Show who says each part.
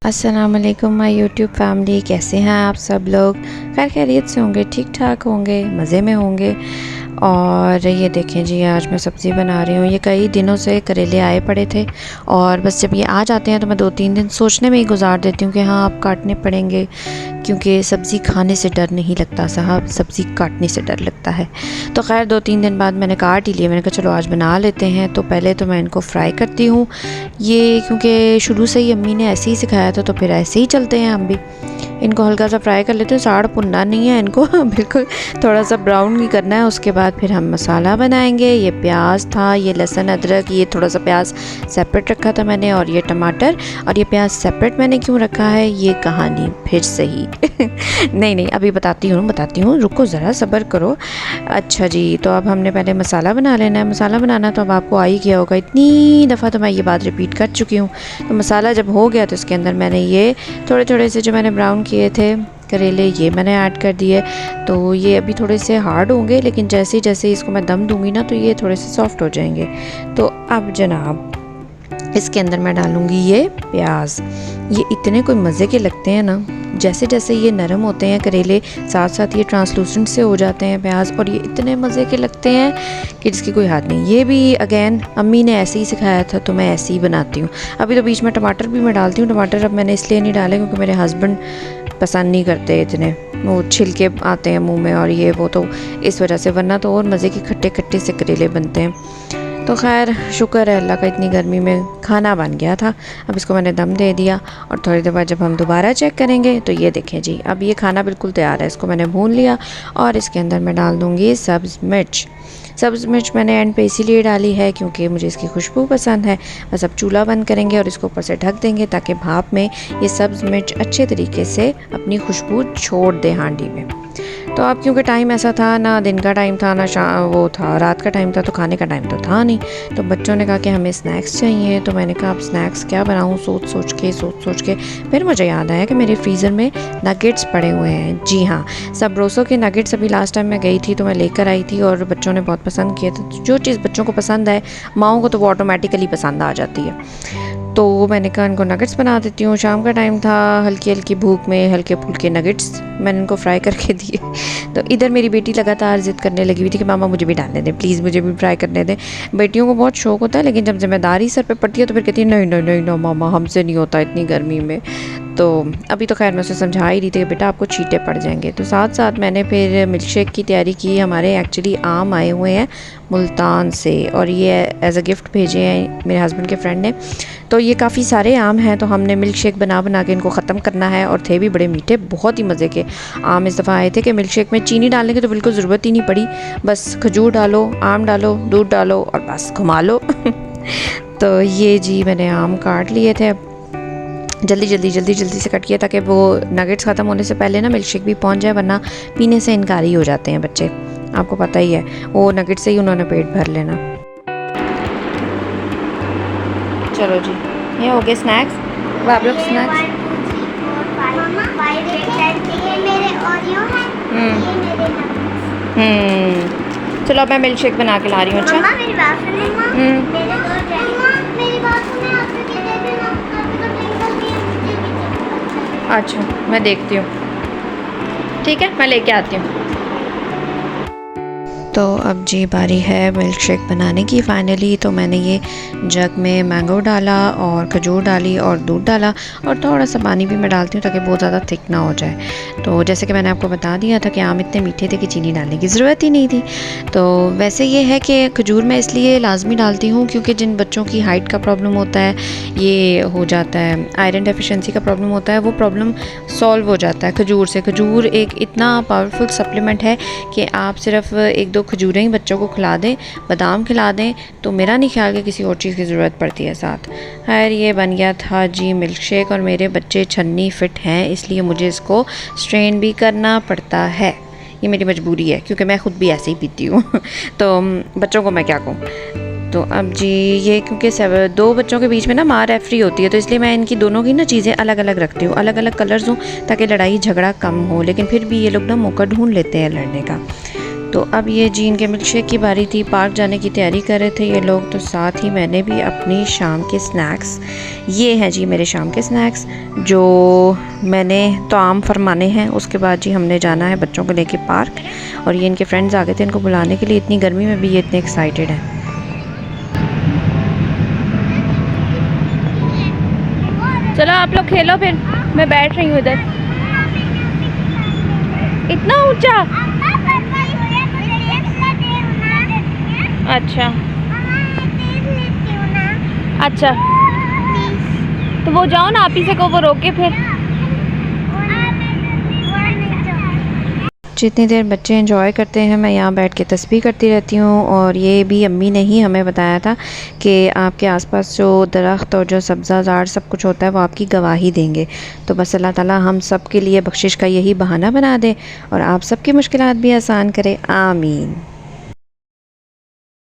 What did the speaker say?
Speaker 1: अस्सलाम वालेकुम my YouTube family, कैसे हैं आप सब लोग? खैर खैरियत से होंगे, ठीक ठाक होंगे, मज़े में होंगे। और ये देखें जी, आज मैं सब्ज़ी बना रही हूँ। ये कई दिनों से करेले आए पड़े थे और बस जब ये आ जाते हैं तो मैं 2-3 दिन सोचने में ही गुजार देती हूँ कि हाँ अब काटने पड़ेंगे, क्योंकि सब्ज़ी खाने से डर नहीं लगता साहब, सब्ज़ी काटने से डर लगता है। तो खैर 2-3 दिन बाद मैंने काट ही लिए। मैंने कहा चलो आज बना लेते हैं। तो पहले तो मैं इनको फ्राई करती हूँ, ये क्योंकि शुरू से ही अम्मी ने ऐसे ही सिखाया था तो फिर ऐसे ही चलते हैं हम भी। इनको हल्का सा फ्राई कर लेते हैं, साड़ भुनना नहीं है इनको बिल्कुल थोड़ा सा ब्राउन ही करना है। उसके बाद फिर हम मसाला बनाएंगे। ये प्याज था, ये लहसुन अदरक, ये थोड़ा सा प्याज सेपरेट रखा था मैंने, और ये टमाटर। और ये प्याज सेपरेट मैंने क्यों रखा है ये कहानी फिर सही नहीं अभी बताती हूँ, रुको ज़रा सब्र करो। अच्छा जी, तो अब हमने पहले मसाला बना लेना है। मसाला बनाना तो अब आपको आ ही गया होगा, इतनी दफ़ा तो मैं ये बात रिपीट कर चुकी हूँ। तो मसाला जब हो गया तो इसके अंदर मैंने ये थोड़े थोड़े से जो मैंने ब्राउन किए थे करेले, ये मैंने ऐड कर दिए। तो ये अभी थोड़े से हार्ड होंगे, लेकिन जैसे जैसे इसको मैं दम दूंगी ना तो ये थोड़े से सॉफ्ट हो जाएंगे। तो अब जनाब इसके अंदर मैं डालूँगी ये प्याज। ये इतने कोई मज़े के लगते हैं ना, जैसे जैसे ये नरम होते हैं करेले, साथ साथ ये ट्रांसलूसेंट से हो जाते हैं प्याज, और ये इतने मज़े के लगते हैं कि जिसकी कोई हाथ नहीं। ये भी अगेन अम्मी ने ऐसे ही सिखाया था तो मैं ऐसे ही बनाती हूँ। अभी तो बीच में टमाटर भी मैं डालती हूँ। टमाटर अब मैंने इसलिए नहीं डाले क्योंकि मेरे हस्बैंड पसंद नहीं करते इतने, वो छिलके आते हैं मुँह में और ये वो, तो इस वजह से, वरना तो और मज़े के खट्टे खट्टे से करेले बनते हैं। तो खैर शुक्र है अल्लाह का, इतनी गर्मी में खाना बन गया था। अब इसको मैंने दम दे दिया और थोड़ी देर बाद जब हम दोबारा चेक करेंगे तो ये देखें जी, अब ये खाना बिल्कुल तैयार है। इसको मैंने भून लिया और इसके अंदर मैं डाल दूँगी सब्ज़ मिर्च। सब्ज़ मिर्च मैंने एंड पे इसीलिए डाली है क्योंकि मुझे इसकी खुशबू पसंद है। बस अब चूल्हा बंद करेंगे और इसको ऊपर से ढक देंगे ताकि भाप में ये सब्ज़ मिर्च अच्छे तरीके से अपनी खुशबू छोड़ दे हांडी में। तो अब क्योंकि टाइम ऐसा था, ना दिन का टाइम था ना वो था रात का टाइम था, तो खाने का टाइम तो था नहीं। तो बच्चों ने कहा कि हमें स्नैक्स चाहिए। तो मैंने कहा अब स्नैक्स क्या बनाऊँ, सोच सोच के फिर मुझे याद आया कि मेरे फ्रीज़र में नगेट्स पड़े हुए हैं। जी हाँ, सबरोसो के नगेट्स अभी लास्ट टाइम मैं गई थी तो मैं लेकर आई थी और बच्चों ने बहुत पसंद किए थे। जो चीज़ बच्चों को पसंद है, माओं को तो वो ऑटोमेटिकली पसंद आ जाती है। तो मैंने कहा इनको नगेट्स बना देती हूँ। शाम का टाइम था, हल्की हल्की भूख में हल्के फुल्के नगेट्स मैंने इनको फ्राई करके दिए। तो इधर मेरी बेटी लगातार ज़िद करने लगी हुई थी कि मामा मुझे भी डालने दें, प्लीज़ मुझे भी फ्राई करने दें। बेटियों को बहुत शौक होता है, लेकिन जब जिम्मेदारी सर पे पड़ती है तो फिर कहती है नहीं ना मामा, हमसे नहीं होता इतनी गर्मी में। तो अभी तो खैर मैं उसे समझा ही रही थी कि बेटा आपको छींटे पड़ जाएंगे। तो साथ साथ मैंने फिर मिल्क शेक की तैयारी की। हमारे एक्चुअली आम आए हुए हैं मुल्तान से और ये एज़ अ गिफ्ट भेजे हैं मेरे हस्बैंड के फ्रेंड ने। तो ये काफ़ी सारे आम हैं, तो हमने मिल्क शेक बना के इनको ख़त्म करना है। और थे भी बड़े मीठे, बहुत ही मज़े के आम इस दफ़ा आए थे कि मिल्क शेक में चीनी डालने की तो बिल्कुल ज़रूरत ही नहीं पड़ी। बस खजूर डालो, आम डालो, दूध डालो और बस घुमा लो तो ये जी मैंने आम काट लिए थे, जल्दी से कट किया ताकि वो नगेट्स ख़त्म होने से पहले ना मिल्क शेक भी पहुंच जाए, वरना पीने से इनकारी हो जाते हैं बच्चे, आपको पता ही है। वो नगेट्स से ही उन्होंने पेट भर लेना। चलो जी, ये हो गए स्नैक्स। अब आप लोग स्नैक्स चलो अब मैं मिल्क शेक बना के ला रही हूँ। अच्छा अच्छा, मैं देखती हूँ, ठीक है, मैं लेके आती हूँ। तो अब जी बारी है मिल्क शेक बनाने की फाइनली। तो मैंने ये जग में मैंगो डाला और खजूर डाली और दूध डाला और थोड़ा सा पानी भी मैं डालती हूँ ताकि बहुत ज़्यादा थिक ना हो जाए। तो जैसे कि मैंने आपको बता दिया था कि आम इतने मीठे थे कि चीनी डालने की ज़रूरत ही नहीं थी। तो वैसे ये है कि खजूर मैं इसलिए लाजमी डालती हूँ क्योंकि जिन बच्चों की हाइट का प्रॉब्लम होता है, ये हो जाता है आयरन डेफिशिएंसी का प्रॉब्लम होता है, वो प्रॉब्लम सॉल्व हो जाता है खजूर से। खजूर एक इतना पावरफुल सप्लीमेंट है कि आप सिर्फ 1-2 खजूरें ही बच्चों को खिला दें, बादाम खिला दें, तो मेरा नहीं ख्याल कि किसी और चीज़ की ज़रूरत पड़ती है साथ। खैर ये बन गया था जी मिल्क शेक, और मेरे बच्चे छन्नी फिट हैं इसलिए मुझे इसको स्ट्रेन भी करना पड़ता है। ये मेरी मजबूरी है क्योंकि मैं ख़ुद भी ऐसे ही पीती हूँ तो बच्चों को मैं क्या कहूँ। तो अब जी ये क्योंकि 2 बच्चों के बीच में ना माँ रेफरी होती है, तो इसलिए मैं इनकी दोनों की ना चीज़ें अलग अलग रखती हूँ, अलग अलग कलर्स हूँ ताकि लड़ाई झगड़ा कम हो। लेकिन फिर भी ये लोग ना मौका ढूंढ लेते हैं लड़ने का। तो अब ये जी इनके मिल्क शेक की बारी थी, पार्क जाने की तैयारी कर रहे थे ये लोग। तो साथ ही मैंने भी अपनी शाम के स्नैक्स, ये हैं जी मेरे शाम के स्नैक्स जो मैंने तमाम फरमाने हैं। उसके बाद जी हमने जाना है बच्चों को लेके पार्क, और ये इनके फ्रेंड्स आ गए थे इनको बुलाने के लिए। इतनी गर्मी में भी ये इतने एक्साइटेड हैं।
Speaker 2: चलो आप लोग खेलो, फिर मैं बैठ रही हूँ इधर। इतना ऊंचा? अच्छा अच्छा, तो वो जाओ ना, आप ही से को वो रोके फिर।
Speaker 1: जितनी देर बच्चे एंजॉय करते हैं मैं यहाँ बैठ के तस्बीह करती रहती हूँ। और ये भी अम्मी ने ही हमें बताया था कि आपके आसपास जो दरख्त और जो सब्ज़ा ज़ाड़ सब कुछ होता है वो आपकी गवाही देंगे। तो बस अल्लाह ताला हम सब के लिए बख्शिश का यही बहाना बना दे और आप सबकी मुश्किलात भी आसान करे। आमीन।